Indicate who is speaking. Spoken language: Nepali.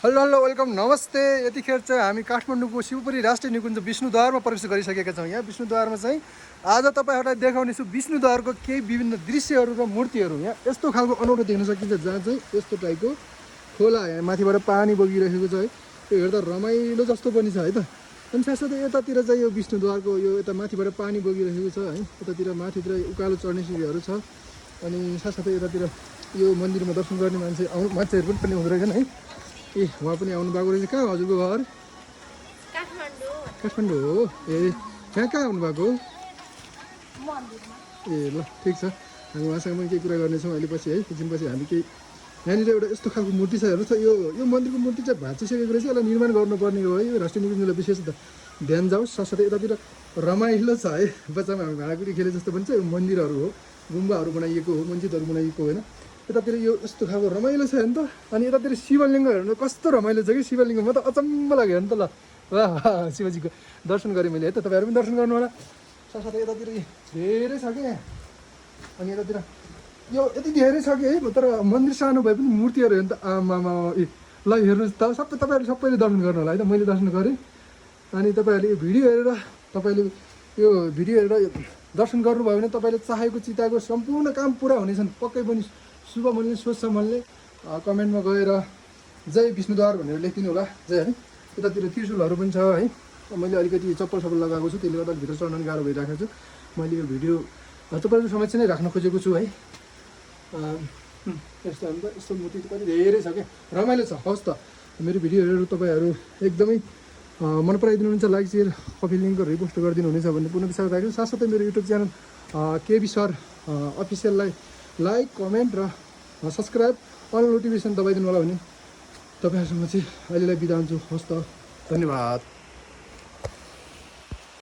Speaker 1: हेलो हेलो वेलकम नमस्ते। यतिखेर चाहिँ हामी काठमाडौँको शिवपुरी राष्ट्रिय निकुञ्ज विष्णुद्वारमा प्रवेश गरिसकेका छौँ। यहाँ विष्णुद्वारमा चाहिँ आज तपाईँहरूलाई देखाउनेछु विष्णुद्वारको केही विभिन्न दृश्यहरू र मूर्तिहरू। यहाँ यस्तो खालको अनौठो देख्न सकिन्छ जहाँ चाहिँ यस्तो टाइपको खोला यहाँ माथिबाट पानी बगिरहेको छ है। त्यो हेर्दा रमाइलो जस्तो पनि छ है त। अनि साथसाथै यतातिर चाहिँ यो विष्णुद्वारको यो यता माथिबाट पानी बगिरहेको छ है। यतातिर माथितिर उकालो चढ्ने सिँढीहरू छ। अनि साथसाथै यतातिर यो मन्दिरमा दर्शन गर्ने मान्छेहरू पनि हुँदो रहेछन् है। ए उहाँ पनि आउनु भएको रहेछ। कहाँ हजुरको घर? काठमाडौँ हो। ए यहाँ कहाँ आउनुभएको? ए ल ठिक छ, हामी उहाँसँग पनि केही कुरा गर्नेछौँ अहिले पछि है। एकछिनपछि हामी केही यहाँनिर एउटा यस्तो खालको मूर्ति छ हेर्नु छ। यो मन्दिरको मूर्ति चाहिँ भाँचिसकेको रहेछ। यसलाई निर्माण गर्नुपर्ने हो है। यो राष्ट्रिय निकुञ्जलाई विशेष ध्यान जाओस्। साथसाथै यतातिर रमाइलो छ है। बच्चामा हामी भाँडाकुटी खेले जस्तो पनि छ। यो मन्दिरहरू हो, गुम्बाहरू बनाइएको हो, मस्जिदहरू बनाइएको होइन। यतातिर यो यस्तो खालको रमाइलो छ हेर्नु त। अनि यतातिर शिवलिङ्ग हेर्नु कस्तो रमाइलो छ कि शिवलिङ्ग। म त अचम्म लाग्यो हेर्नु त। ल वाह वाह, शिवजीको दर्शन गरेँ मैले है त। तपाईँहरू पनि दर्शन गर्नु होला। साथसाथै यतातिर धेरै छ क्या। अनि यतातिर यो यति धेरै छ कि है। तर मन्दिर सानो भए पनि मूर्तिहरू हेर्नु त आमामा। ए ल हेर्नुहोस् त, तपाईँहरूले सबैले दर्शन गर्नु होला है त। मैले दर्शन गरेँ। अनि तपाईँहरूले यो भिडियो हेरेर दर्शन गर्नुभयो भने तपाईँले चाहेको चिताको सम्पूर्ण काम पुरा हुनेछन् पक्कै पनि। शुभ मनले सोच्छ मनले कमेन्टमा गएर जय विष्णुद्वार भनेर लेखिदिनु होला। जय है। यतातिर त्रिशुलहरू पनि छ है। मैले अलिकति चप्पल लगाएको छु, त्यसले गर्दा भित्र चढ्न गाह्रो भइरहेको छु। मैले यो भिडियो तपाईँहरू समक्ष नै राख्न खोजेको छु है। यस्तो अन्त यस्तो मूर्ति पनि धेरै छ क्या, रमाइलो छ। हवस् त, मेरो भिडियोहरू तपाईँहरू एकदमै मन पराइदिनुहुन्छ। लाइक सेयर कफी लिङ्कहरू रिपोस्ट गरिदिनु हुनेछ भन्ने पुनः विचार राखेको छु। साथसाथै मेरो युट्युब च्यानल केबी सर अफिसियललाई लाइक कमेन्ट र सब्सक्राइब अल नोटिफिकेसन दबाइदिनु होला भने तपाईँहरूसँग चाहिँ अहिलेलाई बिदा हुन्छु। हवस् त, धन्यवाद।